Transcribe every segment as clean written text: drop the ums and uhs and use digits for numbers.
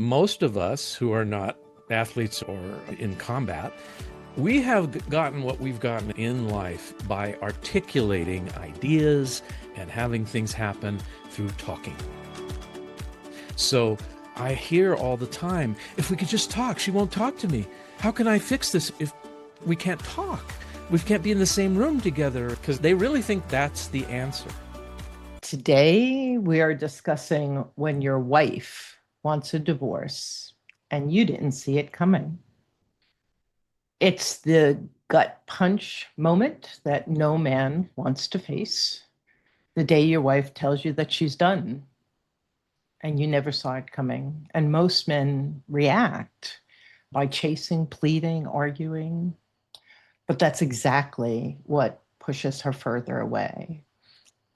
most of us who are not athletes or in combat, we have gotten what we've gotten in life by articulating ideas and having things happen through talking. So I hear all the time, if we could just talk, she won't talk to me. How can I fix this if we can't talk? We can't be in the same room together, because they really think that's the answer. Today, we are discussing when your wife wants a divorce and you didn't see it coming. It's the gut punch moment that no man wants to face. The day your wife tells you that she's done and you never saw it coming. And most men react by chasing, pleading, arguing. But that's exactly what pushes her further away.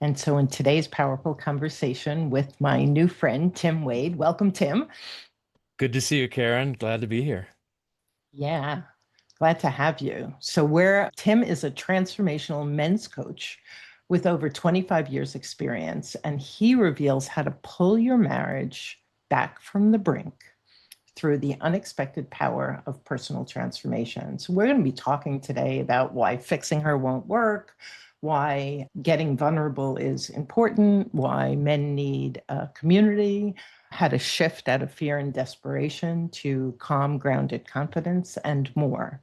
And so in today's powerful conversation with my new friend, Tim Wade, welcome, Tim. Good to see you, Karen. Glad to be here. Yeah, glad to have you. So Tim is a transformational men's coach with over 25 years experience, and he reveals how to pull your marriage back from the brink through the unexpected power of personal transformation. So we're going to be talking today about why fixing her won't work, why getting vulnerable is important, why men need a community, how to shift out of fear and desperation to calm, grounded confidence, and more.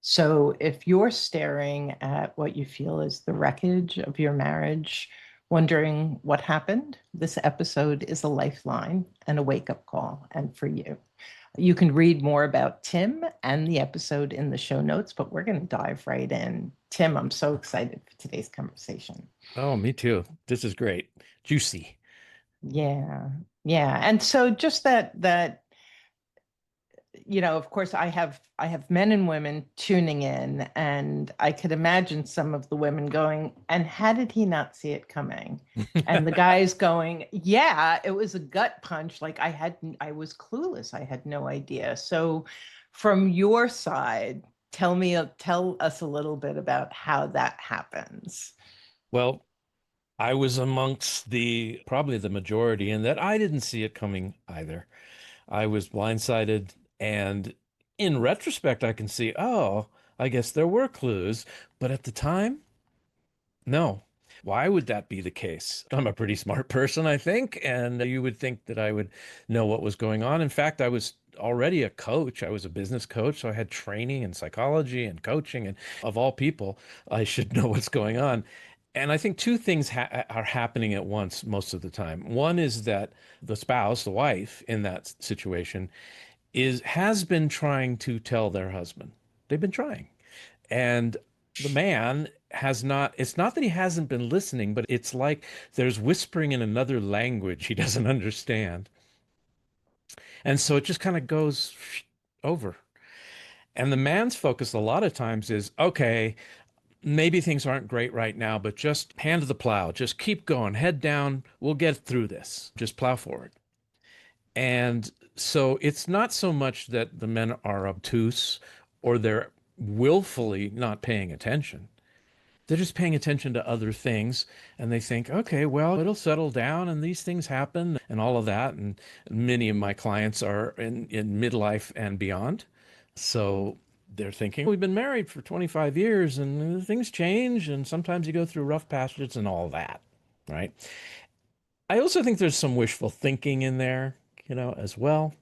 So if you're staring at what you feel is the wreckage of your marriage, wondering what happened, this episode is a lifeline and a wake-up call, and for you. You can read more about Tim and the episode in the show notes, but we're going to dive right in. Tim, I'm so excited for today's conversation. Oh, me too. This is great. Juicy. Yeah. Yeah. And so just that of course I have men and women tuning in, and I could imagine some of the women going, and how did he not see it coming? And the guys going, yeah, it was a gut punch. Like I was clueless. I had no idea. So from your side, tell us a little bit about how that happens. Well, I was amongst probably the majority in that I didn't see it coming either. I was blindsided, and in retrospect, I can see, oh, I guess there were clues, but at the time, no. Why would that be the case? I'm a pretty smart person, I think, and you would think that I would know what was going on. In fact, I was already a coach. I was a business coach, so I had training in psychology and coaching, and of all people, I should know what's going on. And I think two things are happening at once most of the time. One is that the spouse, the wife in that situation, has been trying to tell their husband. They've been trying. And the man has not, it's not that he hasn't been listening, but it's like there's whispering in another language he doesn't understand. And so it just kind of goes over. And the man's focus a lot of times is, okay, maybe things aren't great right now, but just hand to the plow, just keep going, head down, we'll get through this, just plow forward. And so it's not so much that the men are obtuse or they're willfully not paying attention. They're just paying attention to other things, and they think, okay, well, it'll settle down and these things happen and all of that. And many of my clients are in midlife and beyond. So they're thinking, we've been married for 25 years and things change, and sometimes you go through rough passages and all that, right? I also think there's some wishful thinking in there, as well.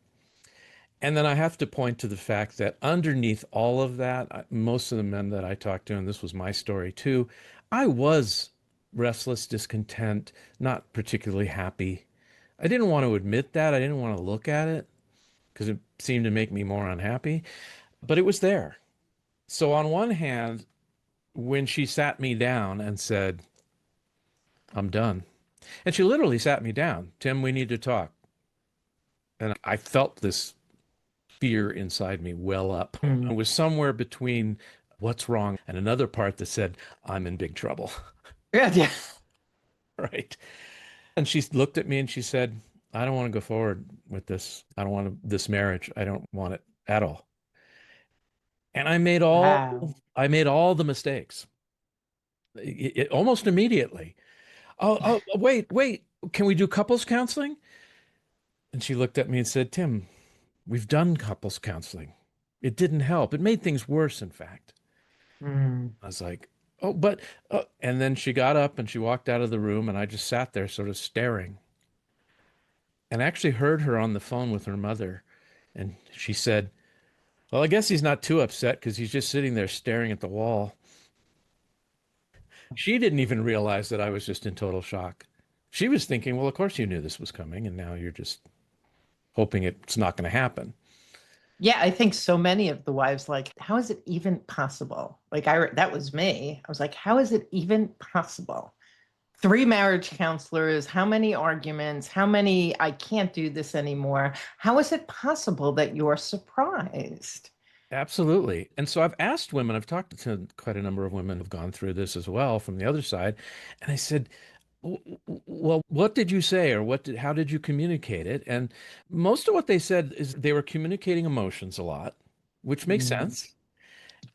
And then I have to point to the fact that underneath all of that, most of the men that I talked to, and this was my story too, I was restless, discontent, not particularly happy. I didn't want to admit that. I didn't want to look at it because it seemed to make me more unhappy, but it was there. So on one hand, when she sat me down and said, I'm done, and she literally sat me down, Tim, we need to talk. And I felt this fear inside me well up. Mm. It was somewhere between what's wrong and another part that said, I'm in big trouble. Yeah, yeah. Right. And she looked at me and she said, I don't want to go forward with this. I don't want this marriage. I don't want it at all. And Wow. I made all the mistakes almost immediately. Oh, wait. Can we do couples counseling? And she looked at me and said, Tim, We've done couples counseling. It didn't help. It made things worse, in fact. Mm. I was like, oh, but, and then she got up and she walked out of the room, and I just sat there sort of staring. And I actually heard her on the phone with her mother. And she said, well, I guess he's not too upset because he's just sitting there staring at the wall. She didn't even realize that I was just in total shock. She was thinking, well, of course you knew this was coming, and now you're just hoping it's not going to happen. Yeah, I think so many of the wives like, how is it even possible? Like that was me. I was like, how is it even possible? Three marriage counselors, how many arguments, how many I can't do this anymore. How is it possible that you're surprised? Absolutely. And so I've asked women, I've talked to quite a number of women who've gone through this as well from the other side. And I said, well, what did you say, or how did you communicate it? And most of what they said is they were communicating emotions a lot, which makes Mm. sense.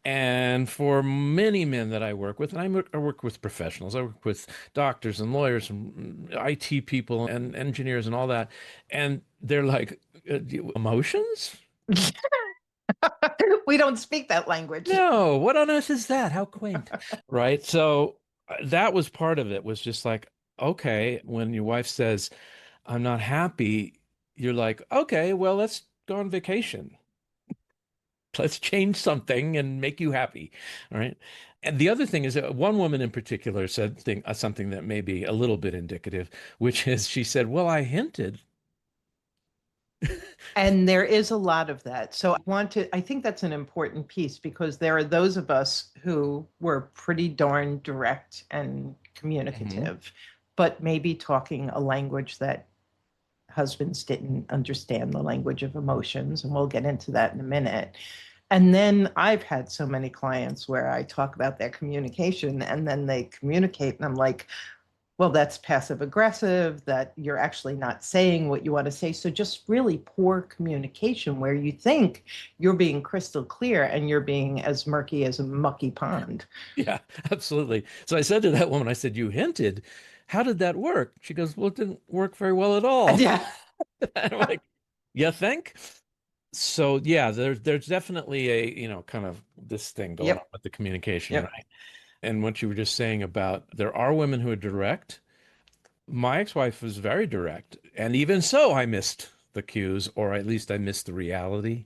And for many men that I work with, and I work with professionals, I work with doctors and lawyers and IT people and engineers and all that. And they're like, emotions? We don't speak that language. No, what on earth is that? How quaint. Right? So that was part of it, was just like, okay, when your wife says, I'm not happy, you're like, okay, well, let's go on vacation. Let's change something and make you happy. All right. And the other thing is that one woman in particular said something that may be a little bit indicative, which is she said, well, I hinted. And there is a lot of that. So I think that's an important piece because there are those of us who were pretty darn direct and Mhm. communicative, but maybe talking a language that husbands didn't understand, the language of emotions. And we'll get into that in a minute. And then I've had so many clients where I talk about their communication and then they communicate, and I'm like, well, that's passive aggressive, that you're actually not saying what you want to say. So just really poor communication where you think you're being crystal clear and you're being as murky as a mucky pond. Yeah, absolutely. So I said to that woman, I said, you hinted. How did that work? She goes, well, it didn't work very well at all. Yeah. And I'm like, you think? So yeah, there's definitely a, kind of this thing going on Yep. with the communication, Yep. right? And what you were just saying about there are women who are direct. My ex-wife was very direct, and even so, I missed the cues, or at least I missed the reality.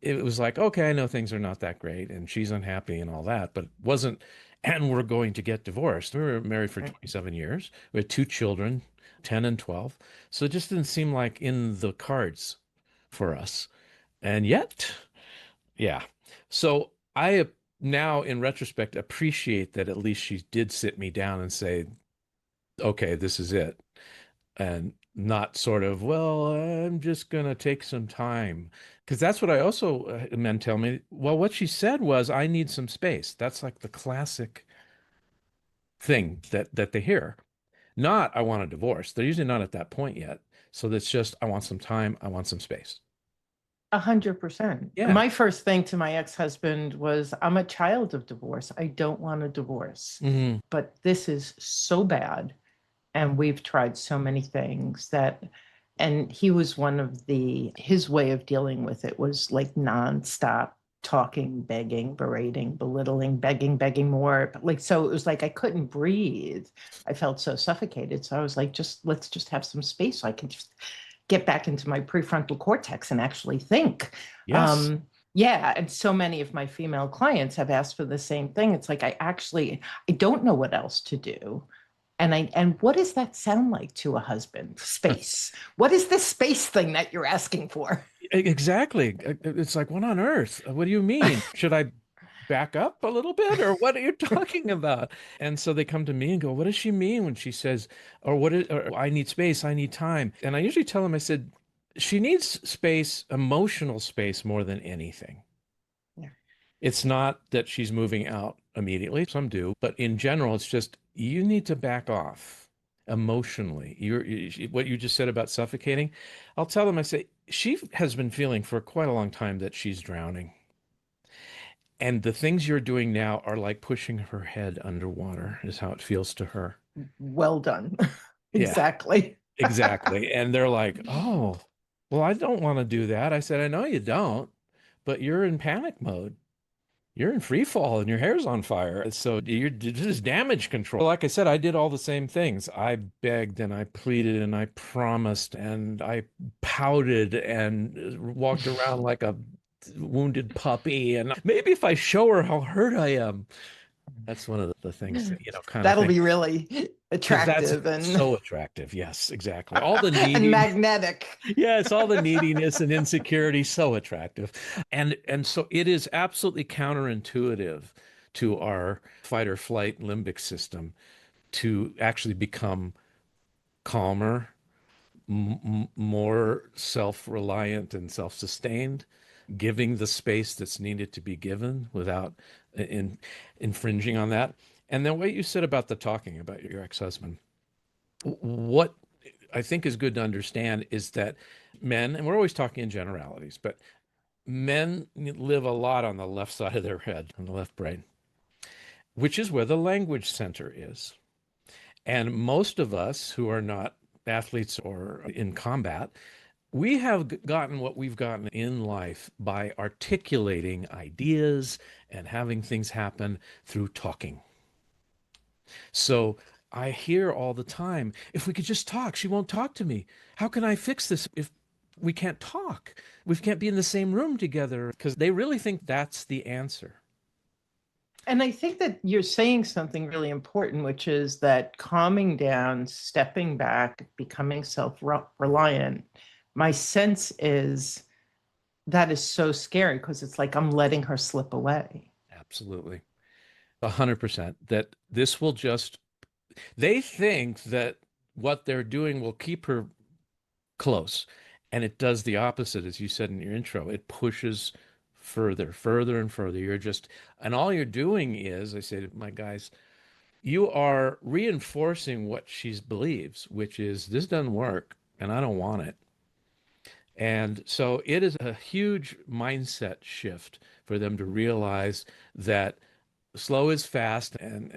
It was like, okay, I know things are not that great, and she's unhappy and all that, but it wasn't, and we're going to get divorced. We were married for Right. 27 years. We had two children, 10 and 12. So it just didn't seem like in the cards for us. And yet, yeah. So I now, in retrospect, appreciate that at least she did sit me down and say, okay, this is it. And not sort of, well, I'm just going to take some time. Because that's what I also, men tell me. Well, what she said was, I need some space. That's like the classic thing that they hear. Not, I want a divorce. They're usually not at that point yet. So that's just, I want some time. I want some space. 100%. Yeah. My first thing to my ex-husband was, I'm a child of divorce. I don't want a divorce. Hmm. But this is so bad. And we've tried so many things that, and he was one of his way of dealing with it was like nonstop talking, begging, berating, belittling, begging more. Like, so it was like I couldn't breathe. I felt so suffocated. So I was like, let's just have some space so I can just get back into my prefrontal cortex and actually think. Yes. Yeah, and so many of my female clients have asked for the same thing. It's like I don't know what else to do. And what does that sound like to a husband? Space. What is this space thing that you're asking for? Exactly. It's like, what on earth? What do you mean? Should I back up a little bit, or what are you talking about? And so they come to me and go, what does she mean when she says, or I need space, I need time? And I usually tell them, I said, she needs space, emotional space more than anything. Yeah. It's not that she's moving out immediately. Some do, but in general, it's just you need to back off emotionally. What you just said about suffocating. I'll tell them, I say, she has been feeling for quite a long time that she's drowning. And the things you're doing now are like pushing her head underwater, is how it feels to her. Well done. Yeah, Exactly. exactly. And they're like, oh. Well, I don't want to do that. I said, I know you don't, but you're in panic mode. You're in free fall and your hair's on fire. So this is damage control. Like I said, I did all the same things. I begged and I pleaded and I promised and I pouted and walked around like a wounded puppy. And maybe if I show her how hurt I am, that's one of the things that, kind of That'll thing. be really Because that's attractive and so attractive. Yes, exactly. All the and needing. magnetic. Yes, all the neediness and insecurity, so attractive. And so it is absolutely counterintuitive to our fight or flight limbic system to actually become calmer, more self-reliant and self-sustained, giving the space that's needed to be given without infringing on that. And then what you said about the talking about your ex-husband, what I think is good to understand is that men, and we're always talking in generalities, but men live a lot on the left side of their head, on the left brain, which is where the language center is. And most of us who are not athletes or in combat, we have gotten what we've gotten in life by articulating ideas and having things happen through talking. So I hear all the time, if we could just talk, she won't talk to me. How can I fix this if we can't talk? We can't be in the same room together because they really think that's the answer. And I think that you're saying something really important, which is that calming down, stepping back, becoming self reliant. My sense is that is so scary because it's like I'm letting her slip away. Absolutely. 100%. That this will just, they think that what they're doing will keep her close. And it does the opposite, as you said in your intro. It pushes further, further and further. And all you're doing is, I say to my guys, you are reinforcing what she believes, which is this doesn't work and I don't want it. And so it is a huge mindset shift for them to realize that slow is fast and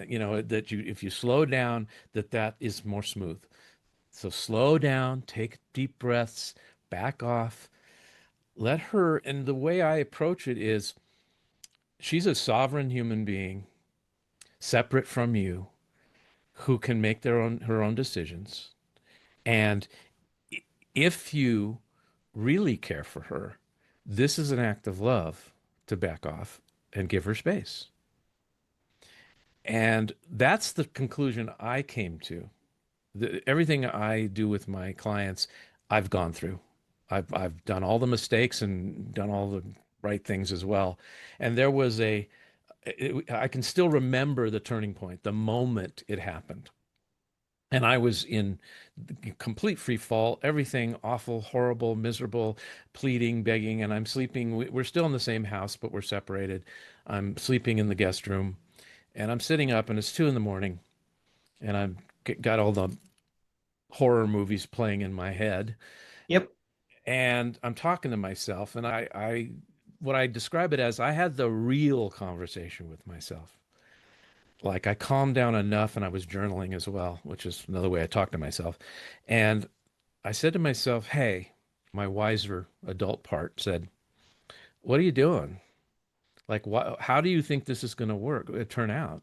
that you if you slow down that is more smooth. So slow down, take deep breaths, back off, let her. And the way I approach it is she's a sovereign human being, separate from you, who can make her own decisions. And if you really care for her, this is an act of love to back off and give her space. And that's the conclusion I came to. Everything I do with my clients, I've gone through. I've done all the mistakes and done all the right things as well. And there was I can still remember the turning point, the moment it happened. And I was in complete free fall, everything awful, horrible, miserable, pleading, begging, and I'm sleeping. We're still in the same house, but we're separated. I'm sleeping in the guest room, and I'm sitting up, and it's 2 in the morning, and I've got all the horror movies playing in my head, Yep. and I'm talking to myself, and what I describe it as, I had the real conversation with myself. Like I calmed down enough, and I was journaling as well, which is another way I talk to myself. And I said to myself, hey, my wiser adult part said, what are you doing? Like, how do you think this is going to turn out?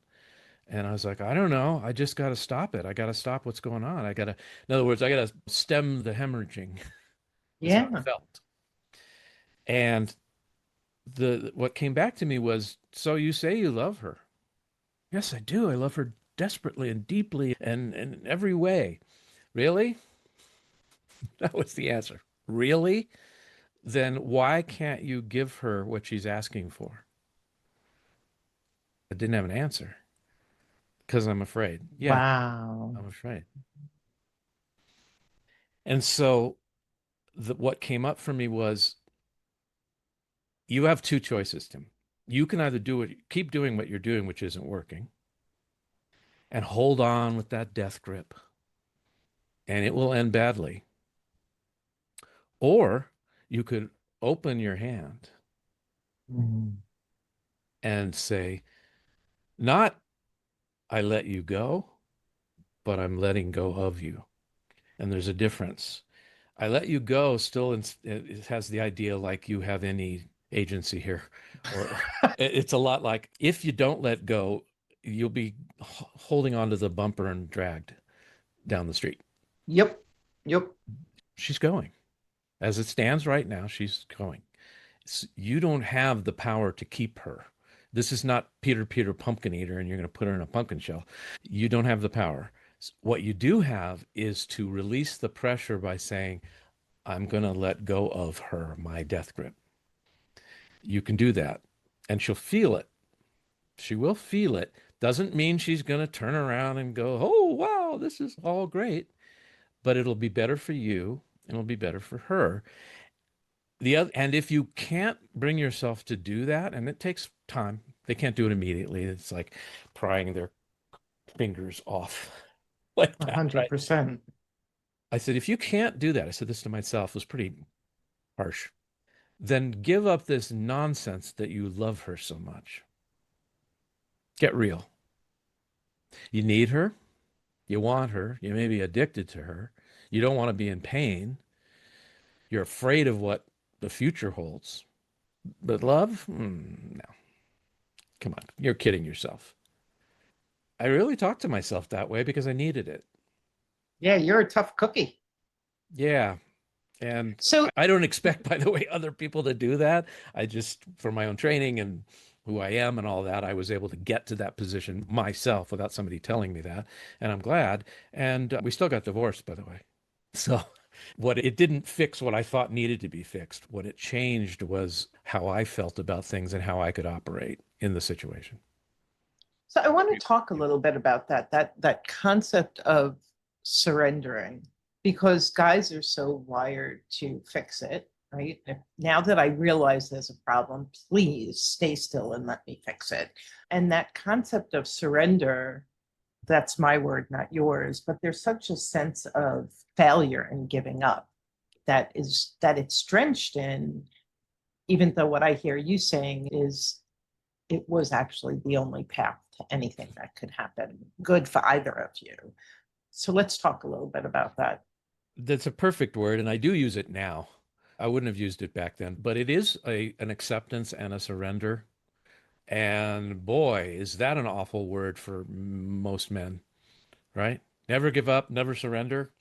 And I was like, I don't know. I just got to stop it. I got to stop what's going on. In other words, I got to stem the hemorrhaging, is how it Yeah. felt. And what came back to me was, so you say you love her. Yes, I do. I love her desperately and deeply and in every way. Really? That was the answer. Really? Then why can't you give her what she's asking for? I didn't have an answer because I'm afraid. Yeah, Wow. I'm afraid. And so what came up for me was you have two choices, Tim. You can either keep doing what you're doing, which isn't working, and hold on with that death grip, and it will end badly. Or you could open your hand Mm. and say, not I let you go, but I'm letting go of you. And there's a difference. I let you go still it has the idea like you have any agency here. Or it's a lot like if you don't let go, you'll be holding onto the bumper and dragged down the street. Yep. Yep. She's going. As it stands right now, she's going. You don't have the power to keep her. This is not Peter Pumpkin Eater and you're going to put her in a pumpkin shell. You don't have the power. What you do have is to release the pressure by saying, I'm going to let go of her, my death grip. You can do that. And she'll feel it. She will feel it. Doesn't mean she's going to turn around and go, oh, wow, this is all great. But it'll be better for you and it'll be better for her. And if you can't bring yourself to do that, and it takes time, they can't do it immediately. It's like prying their fingers off like A that, hundred right? percent. I said, if you can't do that, I said this to myself, it was pretty harsh, then give up this nonsense that you love her so much. Get real. You need her. You want her. You may be addicted to her. You don't want to be in pain. You're afraid of what the future holds. But love? No. Come on. You're kidding yourself. I really talked to myself that way because I needed it. Yeah, you're a tough cookie. Yeah. And So I don't expect, by the way, other people to do that. I just, for my own training and who I am and all that, I was able to get to that position myself without somebody telling me that. And I'm glad. And we still got divorced, by the way. So what it didn't fix what I thought needed to be fixed. What it changed was how I felt about things and how I could operate in the situation. So I want to talk a little bit about that concept of surrendering, because guys are so wired to fix it, right? Now that I realize there's a problem, please stay still and let me fix it. And that concept of surrender, that's my word, not yours, but there's such a sense of failure and giving up that it's drenched in, even though what I hear you saying is it was actually the only path to anything that could happen good for either of you. So let's talk a little bit about that. That's a perfect word, and I do use it now. I wouldn't have used it back then, but it is an acceptance and a surrender. And boy, is that an awful word for most men, right? Never give up, never surrender.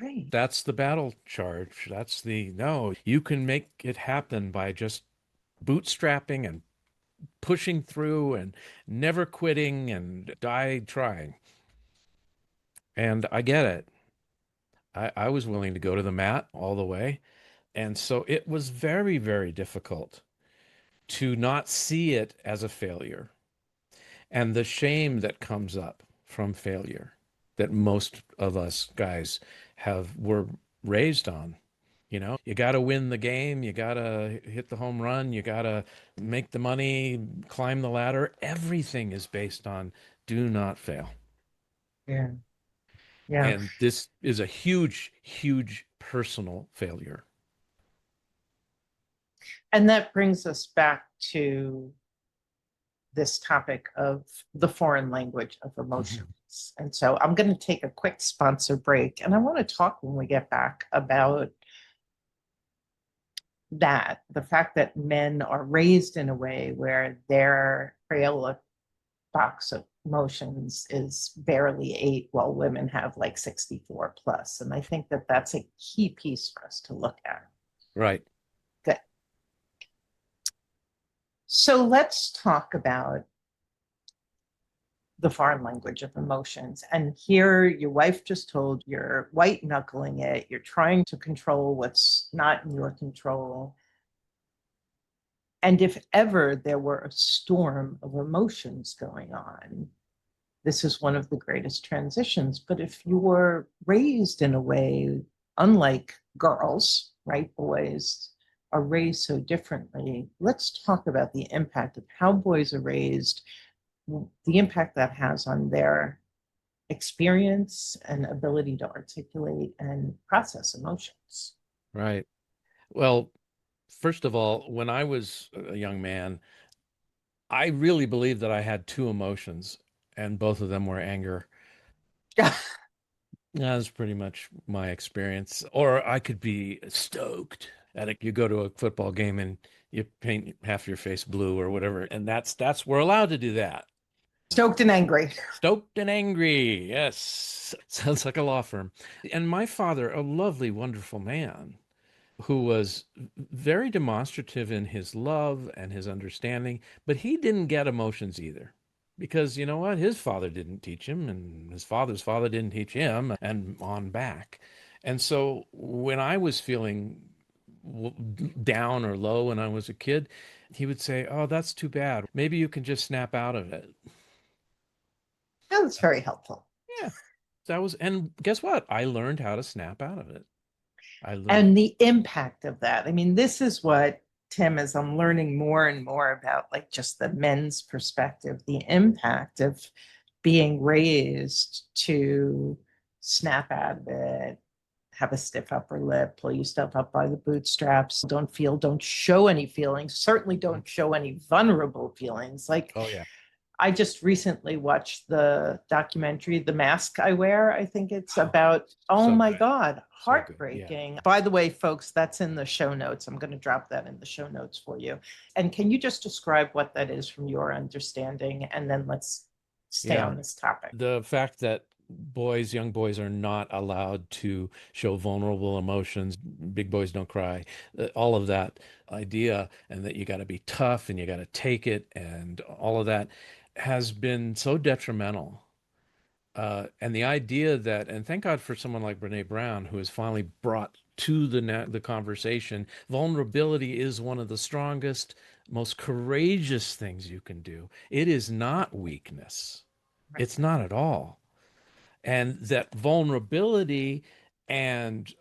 Right. That's the battle charge. That's the no, you can make it happen by just bootstrapping and pushing through and never quitting and die trying. And I get it. I was willing to go to the mat all the way. And so it was very, very difficult to not see it as a failure and the shame that comes up from failure that most of us guys were raised on. You know, you got to win the game, you got to hit the home run, you got to make the money, climb the ladder. Everything is based on do not fail. Yeah. Yeah. And this is a huge, huge personal failure. And that brings us back to this topic of the foreign language of Mhm. emotions. And so I'm going to take a quick sponsor break. And I want to talk when we get back about that, the fact that men are raised in a way where their Crayola box of emotions is barely 8, while women have like 64 plus. And I think that that's a key piece for us to look at. Right. Good. So let's talk about the foreign language of emotions. And here, your wife just told you're white knuckling it, you're trying to control what's not in your control. And if ever there were a storm of emotions going on, this is one of the greatest transitions. But if you were raised in a way, unlike girls, right? Boys are raised so differently. Let's talk about the impact of how boys are raised, the impact that has on their experience and ability to articulate and process emotions. Right. Well, first of all, when I was a young man, I really believed that I had two emotions, and both of them were anger. That's pretty much my experience. Or I could be stoked at it. You go to a football game and you paint half your face blue or whatever, and that's we're allowed to do that. Stoked and angry. Stoked and angry. Yes. Sounds like a law firm. And my father, a lovely, wonderful man who was very demonstrative in his love and his understanding, but he didn't get emotions either. Because you know what? His father didn't teach him, and his father's father didn't teach him, and on back. And so when I was feeling down or low when I was a kid, he would say, "Oh, that's too bad. Maybe you can just snap out of it." That was very helpful. Yeah, that was, and guess what? I learned how to snap out of it. I learned, And the impact of that. I mean, this is what, Tim, as I'm learning more and more about like just the men's perspective, the impact of being raised to snap out of it, have a stiff upper lip, pull yourself up by the bootstraps, don't show any feelings, certainly don't show any vulnerable feelings. Like oh yeah, I just recently watched the documentary, The Mask I Wear. I think it's about, oh so my good, God, so good. Yeah. heartbreaking. By the way, folks, that's in the show notes. I'm going to drop that in the show notes for you. And can you just describe what that is from your understanding? And then let's stay Yeah. on this topic. The fact that boys, young boys, are not allowed to show vulnerable emotions, big boys don't cry, all of that idea, and that you got to be tough and you got to take it, and all of that has been so detrimental. And the idea that, and thank God for someone like Brene Brown, who has finally brought to the conversation, vulnerability is one of the strongest, most courageous things you can do. It is not weakness. Right. It's not at all. And that vulnerability and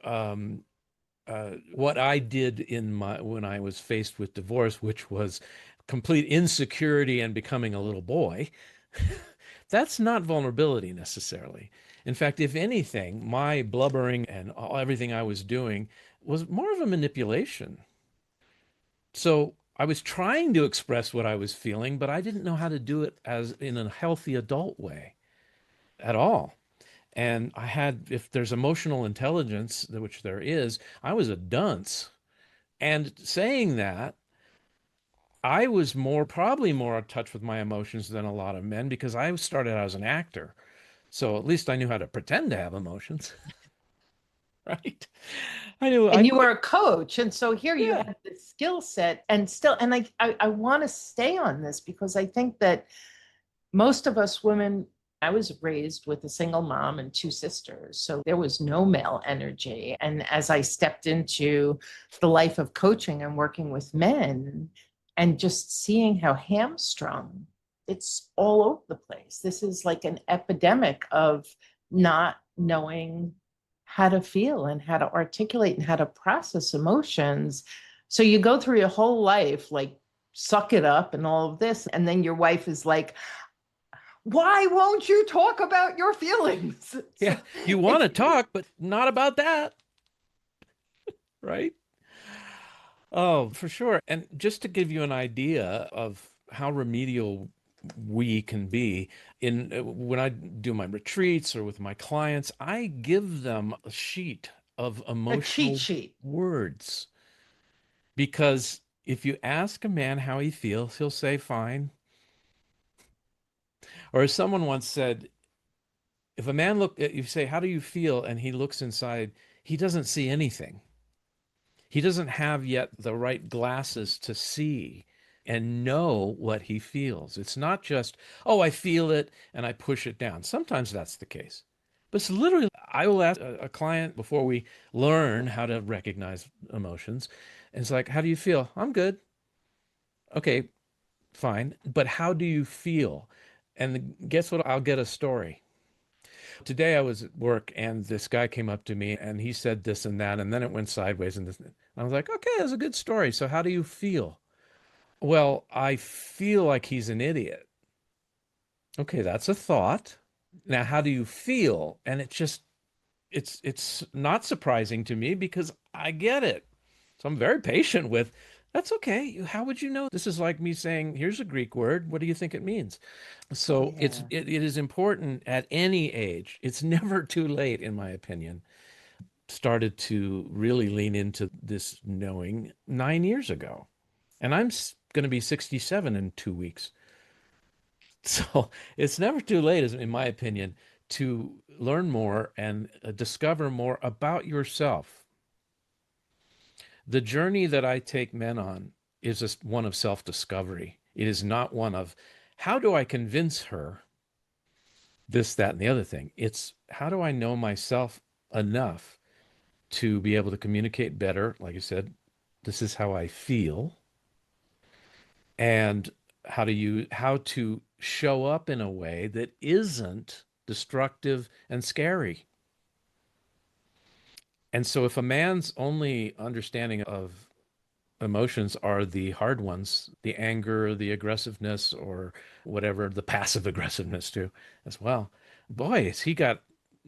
what I did in my when I was faced with divorce, which was complete insecurity and becoming a little boy, that's not vulnerability necessarily. In fact, if anything, my blubbering and everything I was doing was more of a manipulation. So I was trying to express what I was feeling, but I didn't know how to do it as in a healthy adult way at all. And I had, if there's emotional intelligence, which there is, I was a dunce. And saying that, I was probably more in touch with my emotions than a lot of men because I started out as an actor. So at least I knew how to pretend to have emotions, right? I And knew you were a coach. And so here you yeah, have this skill set and still, and I want to stay on this because I think that most of us women, I was raised with a single mom and two sisters. So there was no male energy. And as I stepped into the life of coaching and working with men and just seeing how hamstrung it's all over the place, this is like an epidemic of not knowing how to feel and how to articulate and how to process emotions. So you go through your whole life like, suck it up and all of this. And then your wife is like, why won't you talk about your feelings? yeah, So you want it's to talk, but not about that, right? Oh, for sure. And just to give you an idea of how remedial we can be in when I do my retreats or with my clients, I give them a sheet of a cheat emotional sheet. words because if you ask a man how he feels, he'll say fine. Or as someone once said, if a man look, you say, how do you feel? And he looks inside, he doesn't see anything. He doesn't have yet the right glasses to see and know what he feels. It's not just, oh, I feel it and I push it down. Sometimes that's the case. But it's literally, I will ask a client before we learn how to recognize emotions. And it's like, how do you feel? I'm good. Okay, fine. But how do you feel? And guess what? I'll get a story. Today I was at work and this guy came up to me and he said this and that, and then it went sideways. And this, I was like, okay, that's a good story. So how do you feel? Well, I feel like he's an idiot. Okay, that's a thought. Now, how do you feel? And it's not surprising to me because I get it. So I'm very patient with. That's okay. How would you know? This is like me saying, here's a Greek word. What do you think it means? So Yeah. it is important at any age. It's never too late, in my opinion. Started to really lean into this knowing 9 years ago. And I'm going to be 67 in 2 weeks. So it's never too late, in my opinion, to learn more and discover more about yourself. The journey that I take men on is one of self-discovery. It is not one of how do I convince her this, that, and the other thing. It's how do I know myself enough to be able to communicate better? Like I said, this is how I feel, and how to show up in a way that isn't destructive and scary. And so if a man's only understanding of emotions are the hard ones, the anger, the aggressiveness, or whatever, the passive aggressiveness too, as well. Boy, has he got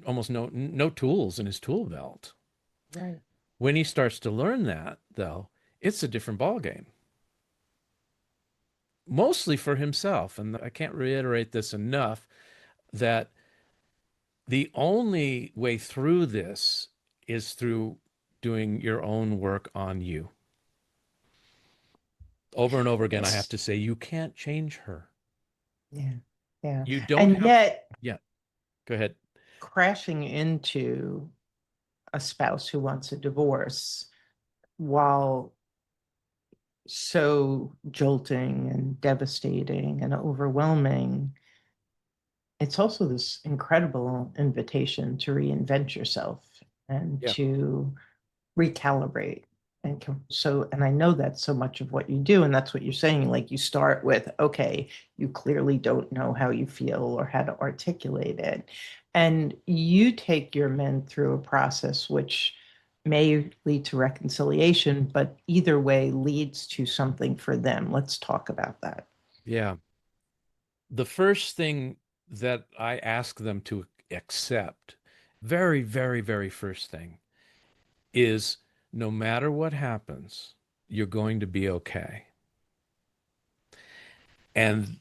almost no tools in his tool belt. Right. When he starts to learn that, though, it's a different ballgame, mostly for himself. And I can't reiterate this enough that the only way through this is through doing your own work on you. Over and over again, I have It's, to say, you can't change her. yeah. Yeah. You don't And have, yet, yeah, go ahead. crashing into a spouse who wants a divorce, while so jolting and devastating and overwhelming, it's also this incredible invitation to reinvent yourself and Yeah. to recalibrate. And I know that's so much of what you do. And that's what you're saying. Like, you start with, okay, you clearly don't know how you feel or how to articulate it. And you take your men through a process which may lead to reconciliation, but either way leads to something for them. Let's talk about that. Yeah. The first thing that I ask them to accept, very, very, very first thing, is no matter what happens, you're going to be okay. And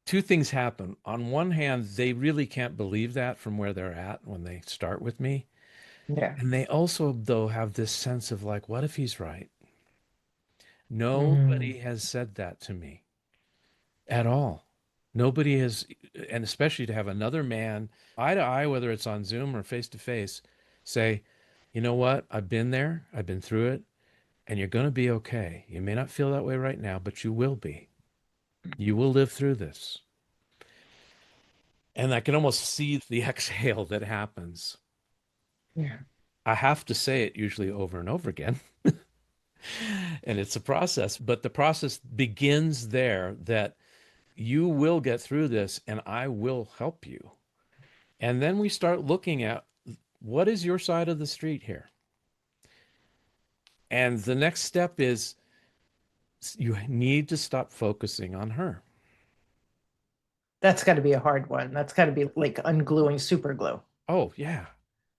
two things happen. On one hand, they really can't believe that from where they're at when they start with me. Yeah. And they also, though, have this sense of like, what if he's right? Mm, Nobody has said that to me at all. Nobody has, and especially to have another man, eye to eye, whether it's on Zoom or face to face, say, you know what? I've been there, I've been through it, and you're going to be okay. You may not feel that way right now, but you will be. You will live through this. And I can almost see the exhale that happens. yeah. I have to say it usually over and over again. And it's a process, but the process begins there that you will get through this and I will help you. And then we start looking at what is your side of the street here? And the next step is you need to stop focusing on her. That's got to be a hard one. That's got to be like ungluing super glue. Oh, yeah.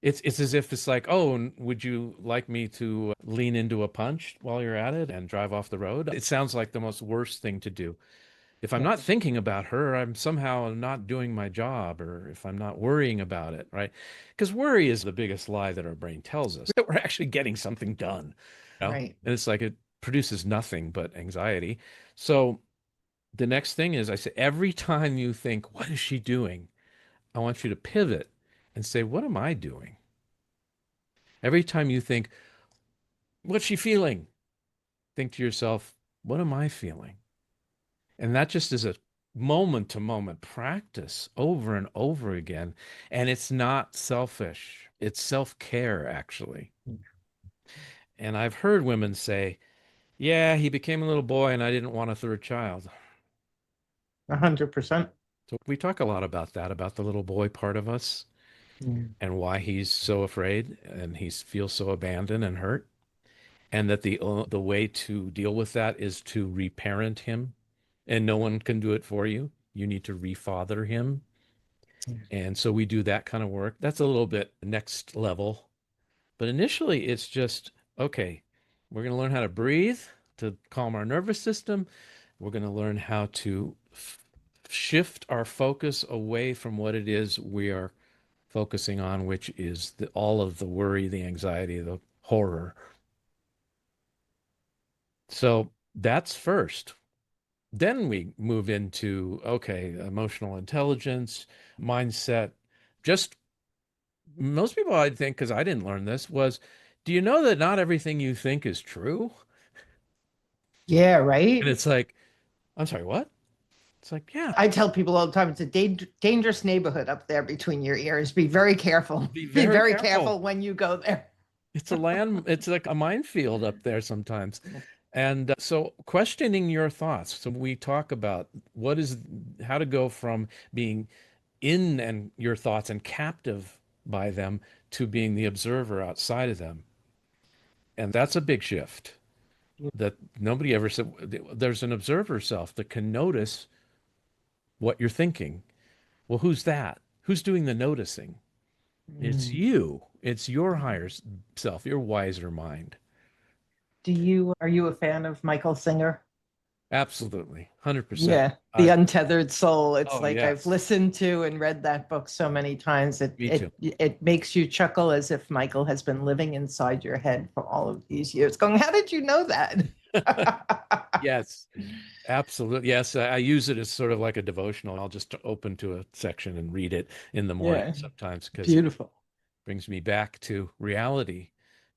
It's as if it's like, oh, would you like me to lean into a punch while you're at it and drive off the road? It sounds like the most worst thing to do. If I'm Yeah. not thinking about her, I'm somehow not doing my job, or if I'm not worrying about it, right? Because worry is the biggest lie that our brain tells us that we're actually getting something done, you know? Right. And it's like it produces nothing but anxiety. So the next thing is I say, every time you think, what is she doing? I want you to pivot and say, what am I doing? Every time you think, what's she feeling? Think to yourself, what am I feeling? And that just is a moment to moment practice over and over again. And it's not selfish, it's self care, actually. And I've heard women say, yeah, he became a little boy and I didn't want a third child. 100%. So we talk a lot about that, about the little boy part of us Yeah. and why he's so afraid and he feels so abandoned and hurt. And that the way to deal with that is to reparent him, and no one can do it for you. You need to refather him. And so we do that kind of work. That's a little bit next level. But initially, it's just, okay, we're going to learn how to breathe. to calm our nervous system. We're going to learn how to shift our focus away from what it is we are focusing on, which is all of the worry, the anxiety, the horror. So that's first. Then we move into, okay, emotional intelligence, mindset. Just most people, I'd think, because I didn't learn this, was do you know that not everything you think is true? Yeah, And right. it's like, I'm sorry, what? It's like, yeah, I tell people all the time it's a dangerous neighborhood up there between your ears. Be very careful. be Be very very careful. careful when you go there. It's like a minefield up there sometimes. And so questioning your thoughts. So we talk about how to go from being in and your thoughts and captive by them to being the observer outside of them. And that's a big shift that nobody ever said. There's an observer self that can notice what you're thinking. Well, who's that? Who's doing the noticing? It's Mm. you. It's your higher self, your wiser mind. Are you a fan of Michael Singer? Absolutely. 100%. Yeah, The I, Untethered Soul. It's oh, like I've yes. listened to and read that book so many times. It Me too. it it makes you chuckle as if Michael has been living inside your head for all of these years. Going, how did you know that? Yes, absolutely. Yes, I use it as sort of like a devotional. I'll just open to a section and read it in the morning Yeah, sometimes because it beautiful. brings me back to reality.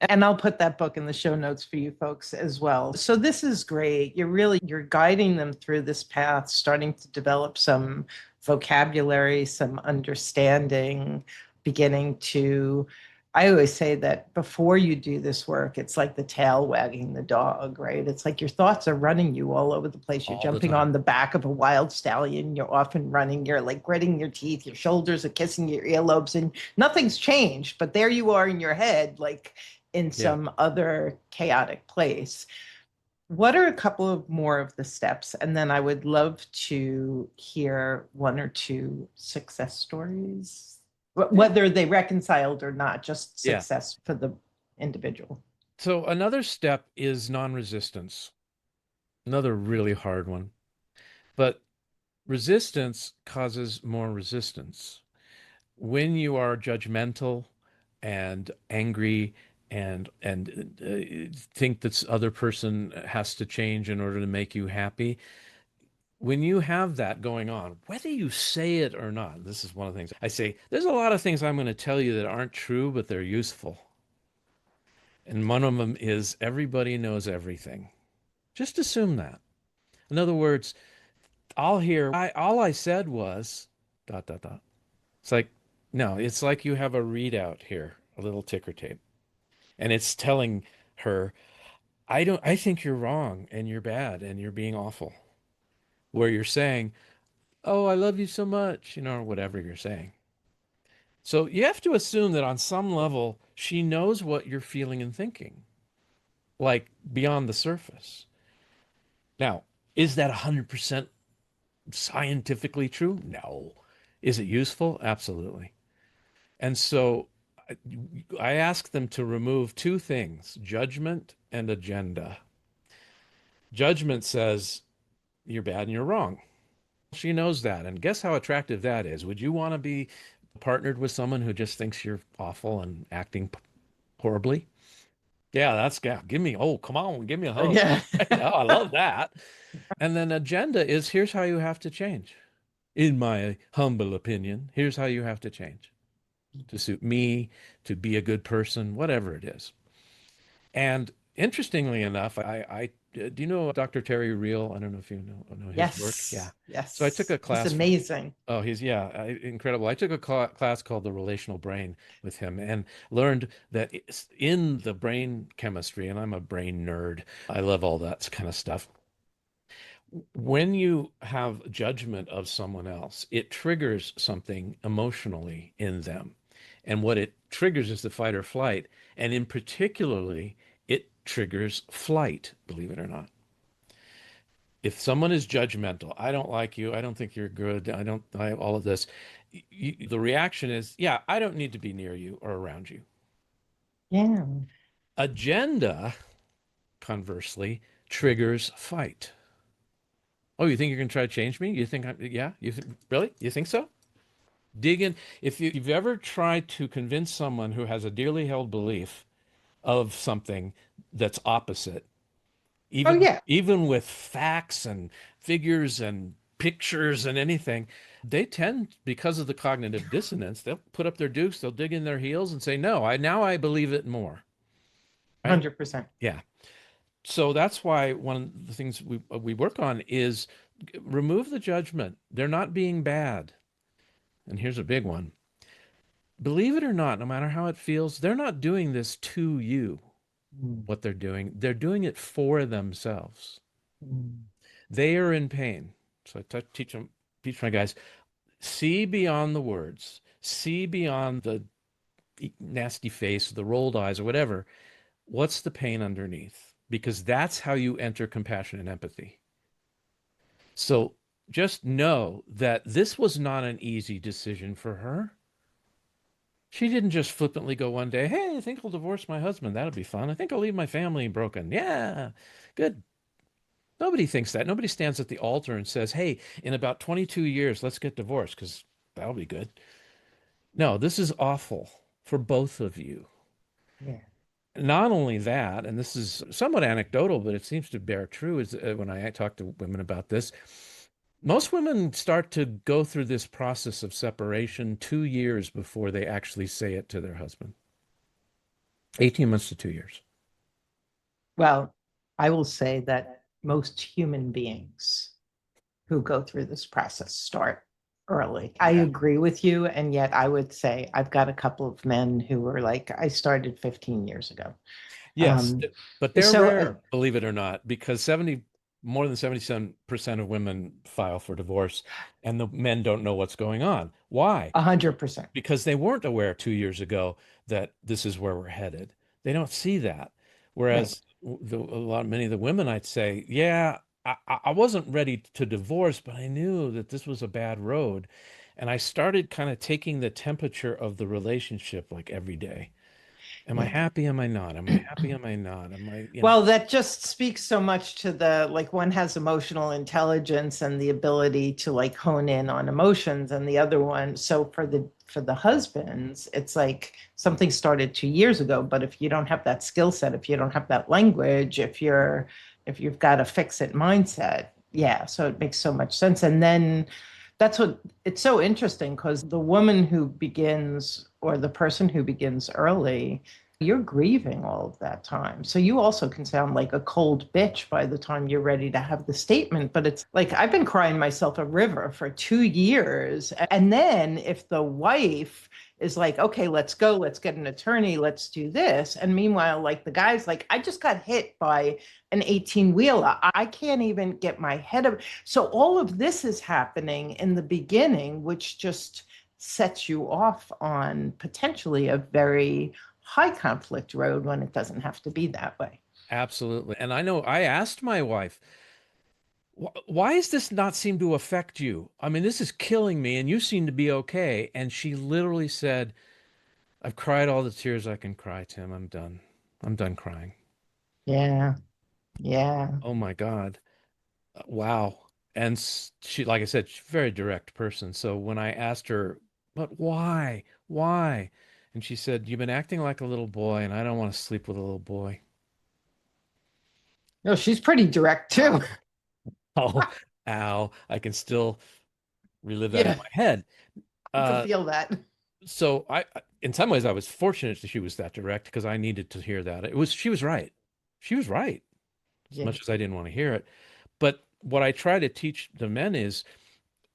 And I'll put that book in the show notes for you folks as well. So this is great. You're guiding them through this path, starting to develop some vocabulary, some understanding, beginning to I always say that before you do this work, it's like the tail wagging the dog, right? It's like your thoughts are running you all over the place. You're All the jumping time. on the back of a wild stallion. You're off and running. You're like gritting your teeth. Your shoulders are kissing your earlobes, and nothing's changed. But there you are in your head, like in Yeah. some other chaotic place. What are a couple of more of the steps? And then I would love to hear one or two success stories, Yeah. whether they reconciled or not, just Yeah. success for the individual. So another step is non-resistance. Another really hard one. But resistance causes more resistance. When you are judgmental and angry and think this other person has to change in order to make you happy, when you have that going on, whether you say it or not, this is one of the things I say, there's a lot of things I'm going to tell you that aren't true, but they're useful. And one of them is everybody knows everything. Just assume that. In other words, all I said was dot dot dot. It's like, no, it's like you have a readout here, a little ticker tape, and it's telling her, I think you're wrong and you're bad and you're being awful. Where you're saying, oh, I love you so much, or whatever you're saying. So you have to assume that on some level, she knows what you're feeling and thinking, like beyond the surface. Now, is that 100% scientifically true? No. Is it useful? Absolutely. And so I I ask them to remove two things, judgment and agenda. Judgment says you're bad and you're wrong. She knows that. And guess how attractive that is? Would you want to be partnered with someone who just thinks you're awful and acting horribly? Yeah, yeah. Oh, come on, give me a hug. Yeah. Yeah, I love that. And then agenda is here's how you have to change. In my humble opinion, here's how you have to change to suit me, to be a good person, whatever it is. And interestingly enough, I do you know Dr. Terry Real? I don't know if you know his work. Yeah. Yes. So I took Yes. a He's class from, amazing. oh, incredible. I took a class called The Relational Brain with him and learned that in the brain chemistry, and I'm a brain nerd, I love all that kind of stuff. When you have judgment of someone else, it triggers something emotionally in them. And what it triggers is the fight or flight. And in particularly, it triggers flight, believe it or not. If someone is judgmental, I don't like you, I don't think you're good, all of this, the reaction is, yeah, I don't need to be near you or around you. Yeah. Agenda, conversely, triggers fight. Oh, you think you're going to try to change me? You think yeah? Really? You think so? Dig in. If you've ever tried to convince someone who has a dearly held belief of something that's opposite, Oh, even yeah, even with facts and figures and pictures and anything, they tend, because of the cognitive dissonance, they'll put up their dukes, they'll dig in their heels and say, "No, I believe it more." Right? 100%. Yeah. So that's why one of the things we work on is remove the judgment. They're not being bad. And here's a big one. Believe it or not, no matter how it feels, they're not doing this to you, Mm, what they're doing it for themselves. mm. They are in pain. So teach my guys, see beyond the words, see beyond the nasty face, the rolled eyes, or whatever. What's the pain underneath? Because that's how you enter compassion and empathy. So just know that this was not an easy decision for her. She didn't just flippantly go one day, "Hey, I think I'll divorce my husband. That'll be fun. I think I'll leave my family broken." Yeah, good. Nobody thinks that. Nobody stands at the altar and says, "Hey, in about 22 years, let's get divorced because that'll be good." No, this is awful for both of you. Yeah. Not only that, and this is somewhat anecdotal, but it seems to bear true, is when I talk to women about this, most women start to go through this process of separation 2 years before they actually say it to their husband. 18 months to 2 years. Well, I will say that most human beings who go through this process start early. I Yeah. agree with you. And yet I would say I've got a couple of men who were like, I started 15 years ago. Yes, Um, but they're so rare, believe it or not, because more than 77% of women file for divorce and the men don't know what's going on. Why? 100%. Because they weren't aware 2 years ago that this is where we're headed. They don't see that. Right. Whereas many of the women, I'd say, yeah, I wasn't ready to divorce, but I knew that this was a bad road. And I started kind of taking the temperature of the relationship like every day. Am I Yeah. happy? Am I not? Am I happy? Am I not? Am I, Well, that just speaks so much to the like one has emotional intelligence and the ability to like hone in on emotions, and the other one. So for the husbands, it's like something started 2 years ago. But if you don't have that skill set, if you don't have that language, if you've got a fix it mindset, yeah. So it makes so much sense. And then that's what it's so interesting because the woman who begins or the person who begins early, you're grieving all of that time. So you also can sound like a cold bitch by the time you're ready to have the statement. But it's like I've been crying myself a river for 2 years. And then if the wife is like, okay, let's go, let's get an attorney, let's do this. And meanwhile, like the guy's like, I just got hit by an 18 wheeler. I can't even get my head up. So all of this is happening in the beginning, which just sets you off on potentially a very high conflict road when it doesn't have to be that way. absolutely. And I know I asked my wife, Why does this not seem to affect you? I mean, this is killing me, and you seem to be okay." And she literally said, "I've cried all the tears I can cry, Tim. I'm done. I'm done crying." Yeah. Yeah. Oh my God. Wow. And she, like I said, she's a very direct person. So when I asked her, "But why? Why?" And she said, "You've been acting like a little boy, and I don't want to sleep with a little boy." No, she's pretty direct too. Ow. Oh, ow. I can still relive that in Yeah. my head. I can Uh, feel that. so in some ways, I was fortunate that she was that direct because I needed to hear that. She was right. She was right, as Yeah. much as I didn't want to hear it. But what I try to teach the men is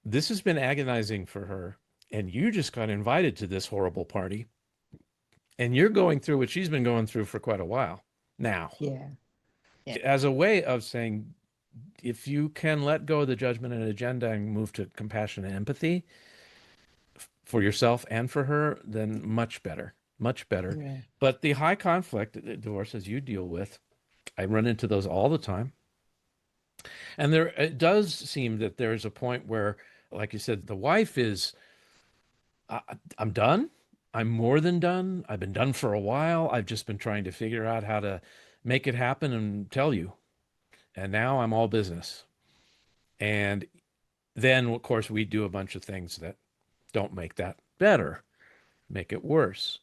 this has been agonizing for her, and you just got invited to this horrible party, and you're going through what she's been going through for quite a while now, Yeah. Yeah. as a way of saying, if you can let go of the judgment and agenda and move to compassion and empathy for yourself and for her, then much better, much better. Yeah. But the high conflict divorces you deal with, I run into those all the time. And there, it does seem that there's a point where, like you said, the wife is, I'm done. I'm more than done. I've been done for a while. I've just been trying to figure out how to make it happen and tell you. And now I'm all business. And then, of course, we do a bunch of things that don't make that better, make it worse.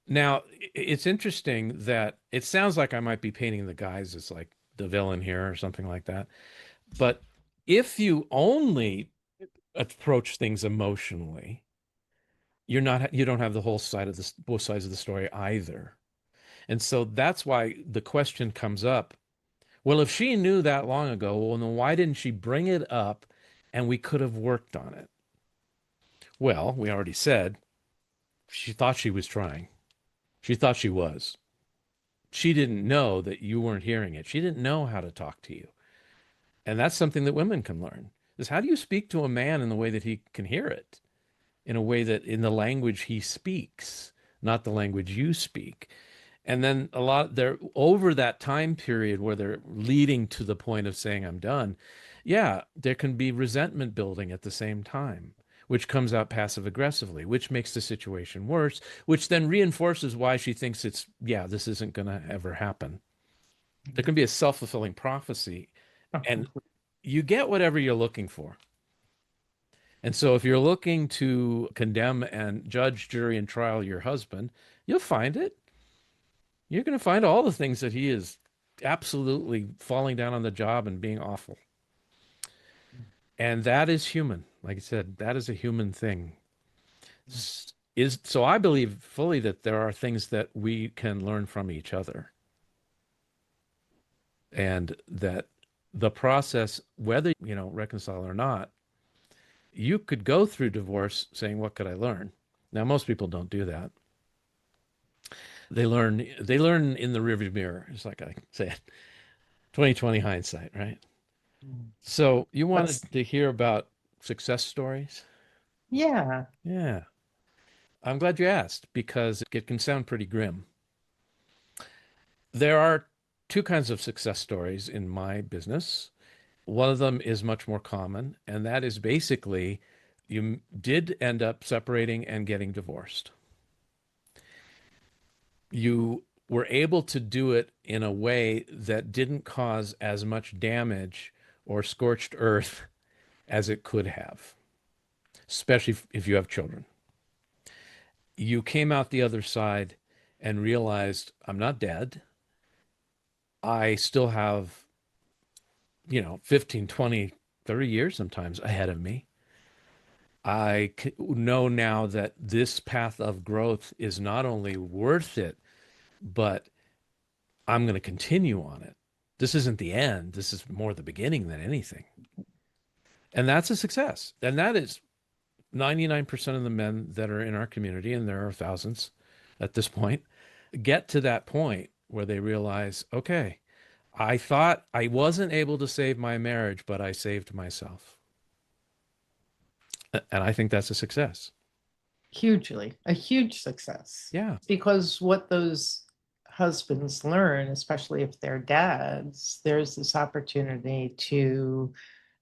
Now, it's interesting that it sounds like I might be painting the guys as like the villain here or something like that. But if you only approach things emotionally, you don't have the whole side of this, both sides of the story either. And so that's why the question comes up. Well, if she knew that long ago, well, then why didn't she bring it up and we could have worked on it? Well, we already said she thought she was trying. She thought she was. She didn't know that you weren't hearing it. She didn't know how to talk to you. And that's something that women can learn. Is how do you speak to a man in the way that he can hear it? In a way that in the language he speaks, not the language you speak. And then a lot they're over that time period where they're leading to the point of saying, I'm done. Yeah, there can be resentment building at the same time, which comes out passive aggressively, which makes the situation worse, which then reinforces why she thinks yeah, this isn't going to ever happen. There can be a self-fulfilling prophecy, Oh, and completely. you get whatever you're looking for. And so if you're looking to condemn and judge, jury, and trial your husband, you'll find it. You're going to find all the things that he is absolutely falling down on the job and being awful. And that is human. Like I said, that is a human thing. Is so I believe fully that there are things that we can learn from each other and that the process, whether, reconcile or not, you could go through divorce saying, what could I learn? Now, most people don't do that. They learn in the rearview mirror. It's like I say, 2020 hindsight, right? So you wanted That's, to hear about success stories? yeah, Yeah. I'm glad you asked because it can sound pretty grim. There are two kinds of success stories in my business. One of them is much more common, and that is basically you did end up separating and getting divorced. You were able to do it in a way that didn't cause as much damage or scorched earth as it could have, especially if you have children. You came out the other side and realized I'm not dead. I still have, 15, 20, 30 years sometimes ahead of me. Know now that this path of growth is not only worth it, but I'm going to continue on it. This isn't the end. This is more the beginning than anything. And that's a success. And that is 99% of the men that are in our community, and there are thousands at this point, get to that point where they realize, okay, I thought I wasn't able to save my marriage, but I saved myself. And I think that's a success. hugely, a huge success. Yeah. Because what those husbands learn, especially if they're dads, there's this opportunity to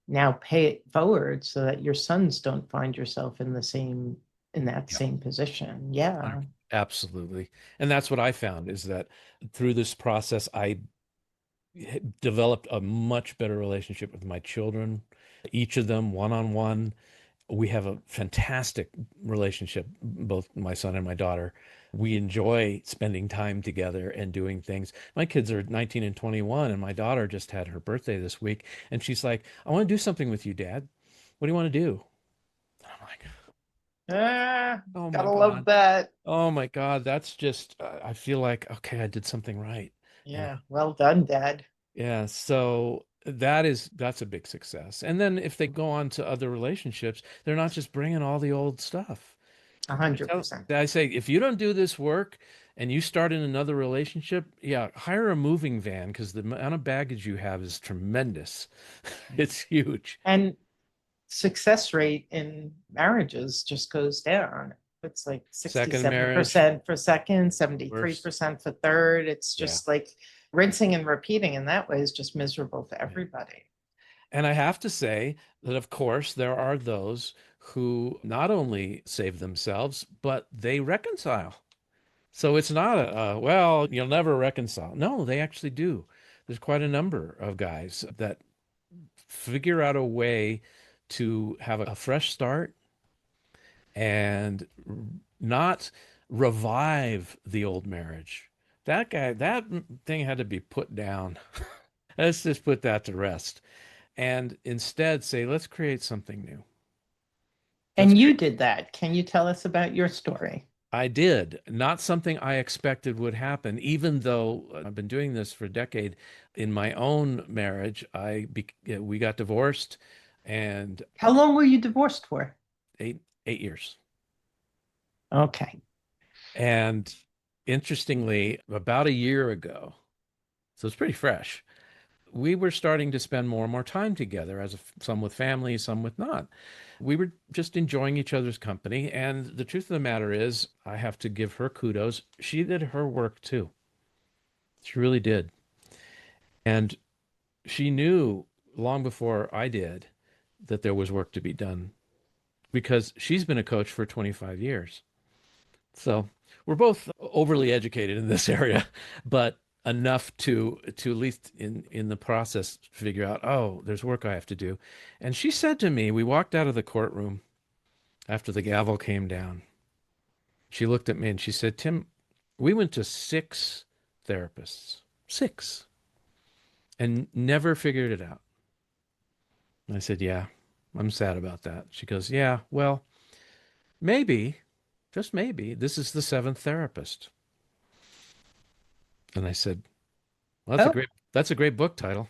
now pay it forward so that your sons don't find yourself in that Yeah. same position. Yeah. Absolutely. And that's what I found is that through this process, I developed a much better relationship with my children, each of them one on one. We have a fantastic relationship, both my son and my daughter. We enjoy spending time together and doing things. My kids are 19 and 21, and my daughter just had her birthday this week, and she's like, I want to do something with you, Dad. What do you want to do? And I'm like, Ah, oh my gotta love God. that. Oh my God. That's just, I feel like, okay, I did something right. And Yeah. Well done, Dad. yeah, so that's a big success. And then if they go on to other relationships, they're not just bringing all the old stuff. A hundred percent. I say, if you don't do this work and you start in another relationship, yeah, hire a moving van because the amount of baggage you have is tremendous. It's huge. And success rate in marriages just goes down. It's like Second marriage, 67% for second, worse. 73% for third. It's Yeah. just like rinsing and repeating in that way is just miserable for Yeah. everybody. And I have to say that, of course, there are those who not only save themselves, but they reconcile. So it's not well, you'll never reconcile. No, they actually do. There's quite a number of guys that figure out a way to have a fresh start and not revive the old marriage. That thing had to be put down. Let's just put that to rest. And instead say, let's create something new. Let's And you create. did that. Can you tell us about your story? I did. Not something I expected would happen, even though I've been doing this for a decade. In my own marriage, we got divorced and How long were you divorced for? 8 years. Okay. And interestingly, about a year ago, so it's pretty fresh, we were starting to spend more and more time together, some with family, some with not. We were just enjoying each other's company. And the truth of the matter is, I have to give her kudos. She did her work too. She really did. And she knew long before I did that there was work to be done because she's been a coach for 25 years. So we're both overly educated in this area, but enough to at least in the process figure out, oh, there's work I have to do. And she said to me, we walked out of the courtroom after the gavel came down. She looked at me and she said, Tim, we went to 6 therapists, 6, and never figured it out. And I said, yeah, I'm sad about that. She goes, yeah, well, maybe, just maybe, this is the seventh therapist. And I said, well, Oh. that's a great book title.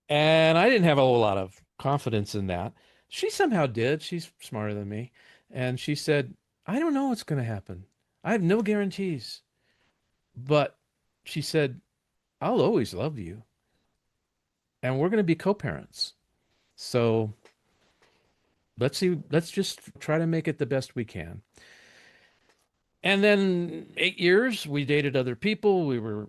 And I didn't have a whole lot of confidence in that. She somehow did. She's smarter than me. And she said, I don't know what's going to happen. I have no guarantees. But she said, I'll always love you. And we're going to be co-parents. So let's just try to make it the best we can. And then 8 years, we dated other people. We were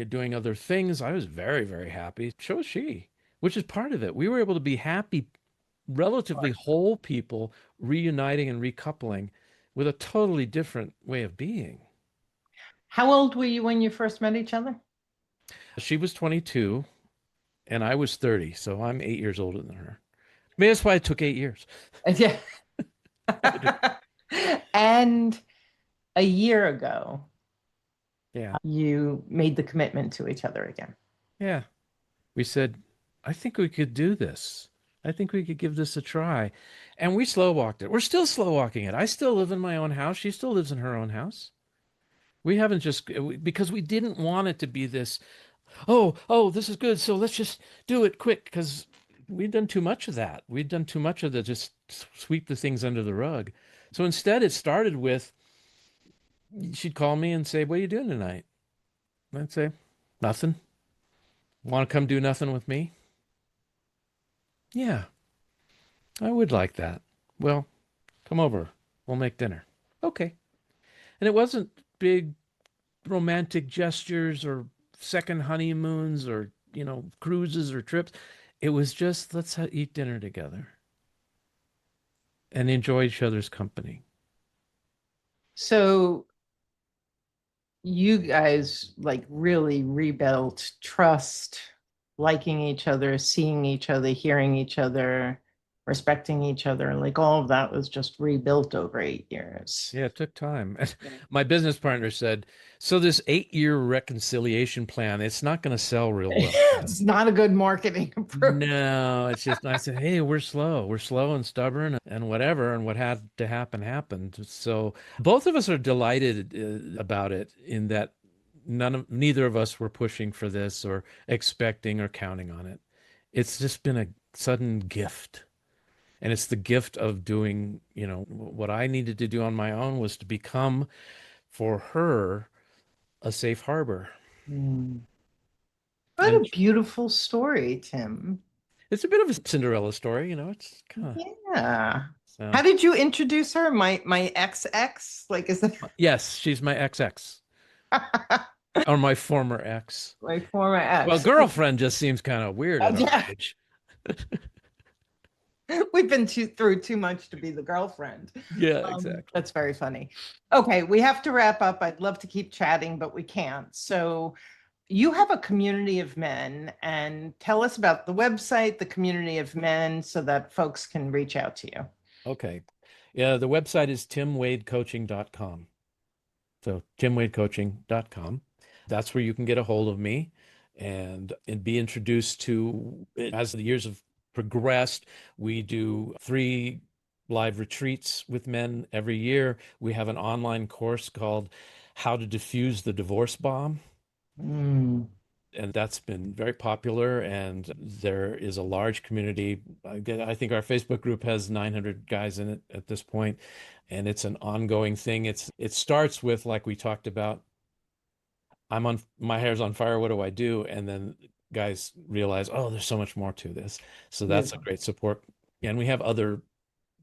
doing other things. I was very, very happy. So was she, which is part of it. We were able to be happy, relatively whole people reuniting and recoupling with a totally different way of being. How old were you when you first met each other? She was 22 and I was 30, so I'm 8 years older than her. Maybe that's why it took 8 years. Yeah. And a year ago, Yeah. you made the commitment to each other again. Yeah. We said, I think we could do this. I think we could give this a try. And we slow walked it. We're still slow walking it. I still live in my own house. She still lives in her own house. We haven't just because we didn't want it to be this, oh, this is good. So let's just do it quick because we've done too much of that. We've done too much of the just sweep the things under the rug. So instead, it started with she'd call me and say, what are you doing tonight? And I'd say, nothing. Want to come do nothing with me? Yeah, I would like that. Well, come over. We'll make dinner. Okay. And it wasn't big romantic gestures or second honeymoons or, cruises or trips. It was just let's eat dinner together and enjoy each other's company. So you guys like really rebuilt trust, liking each other, seeing each other, hearing each other, respecting each other. Like all of that was just rebuilt over 8 years. Yeah, it took time. Yeah. My business partner said, so this 8 year reconciliation plan, it's not going to sell real well. It's not a good marketing approach. No, it's just, I said, hey, we're slow. We're slow and stubborn and whatever. And what had to happen happened. So both of us are delighted about it in that neither of us were pushing for this or expecting or counting on it. It's just been a sudden gift. And it's the gift of doing, what I needed to do on my own was to become for her a safe harbor. Mm. What And a beautiful story, Tim. it's a bit of a Cinderella story, it's kind of Yeah. How so. did you introduce her? My ex? Like, is that Yes, she's my ex or my former ex. my former Well, ex? girlfriend just seems kind of weird at our Yeah. age. We've been through too much to be the girlfriend. Yeah, exactly. That's very funny. Okay, we have to wrap up. I'd love to keep chatting, but we can't. So you have a community of men, and tell us about the website, the community of men, so that folks can reach out to you. Okay. Yeah, the website is timwadecoaching.com. So timwadecoaching.com. That's where you can get a hold of me and be introduced to, as the years have progressed, we do 3 live retreats with men every year. We have an online course called How to Diffuse the Divorce Bomb. Mm, And that's been very popular. And there is a large community. I think our Facebook group has 900 guys in it at this point, and it's an ongoing thing. It starts with, like we talked about, I'm on my hair's on fire. What do I do? And then guys realize, oh, there's so much more to this. So that's a beautiful. great support. And we have other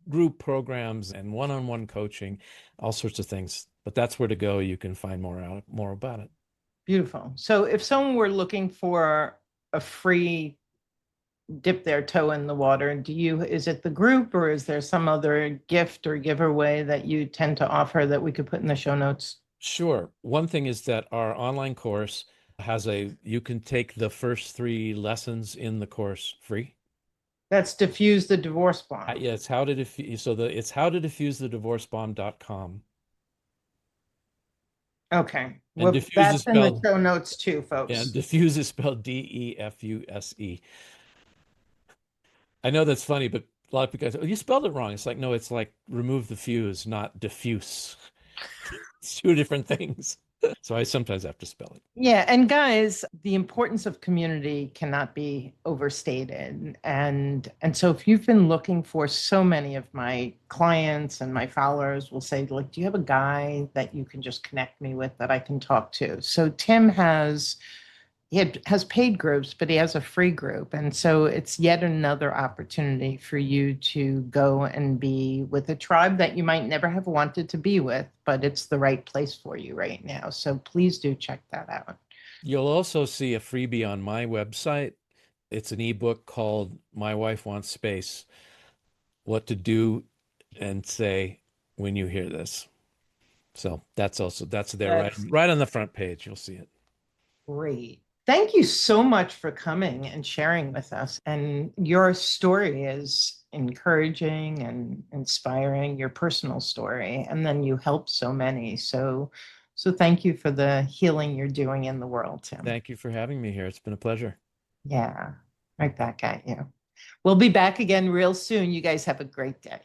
group programs and one-on-one coaching, all sorts of things. But that's where to go. You can find more about it. Beautiful. So if someone were looking for a free dip their toe in the water, is it the group or is there some other gift or giveaway that you tend to offer that we could put in the show notes? Sure. One thing is that our online course you can take the first 3 lessons in the course free. That's diffuse the divorce bomb. Yeah, it's how to diffuse, it's how to diffuse the divorcebomb.com. Okay. And Well, diffuse is that's in the spelled, show notes too, and folks. diffuse is spelled Defuse. I know that's funny, but a lot of people say, oh, you spelled it wrong. It's like, no, it's like remove the fuse, not diffuse. It's 2 different things. So I sometimes have to spell it. Yeah, and guys, the importance of community cannot be overstated. And so if you've been looking for, so many of my clients and my followers will say, like, do you have a guy that you can just connect me with that I can talk to? So Tim has paid groups, but he has a free group. And so it's yet another opportunity for you to go and be with a tribe that you might never have wanted to be with, but it's the right place for you right now. So please do check that out. You'll also see a freebie on my website. It's an ebook called My Wife Wants Space: What to Do and Say When You Hear This. So that's there That's right on the front page. You'll see it. great. Thank you so much for coming and sharing with us. And your story is encouraging and inspiring, your personal story. And then you help so many. So thank you for the healing you're doing in the world, Tim. Thank you for having me here. It's been a pleasure. Yeah, right back at you. We'll be back again real soon. You guys have a great day.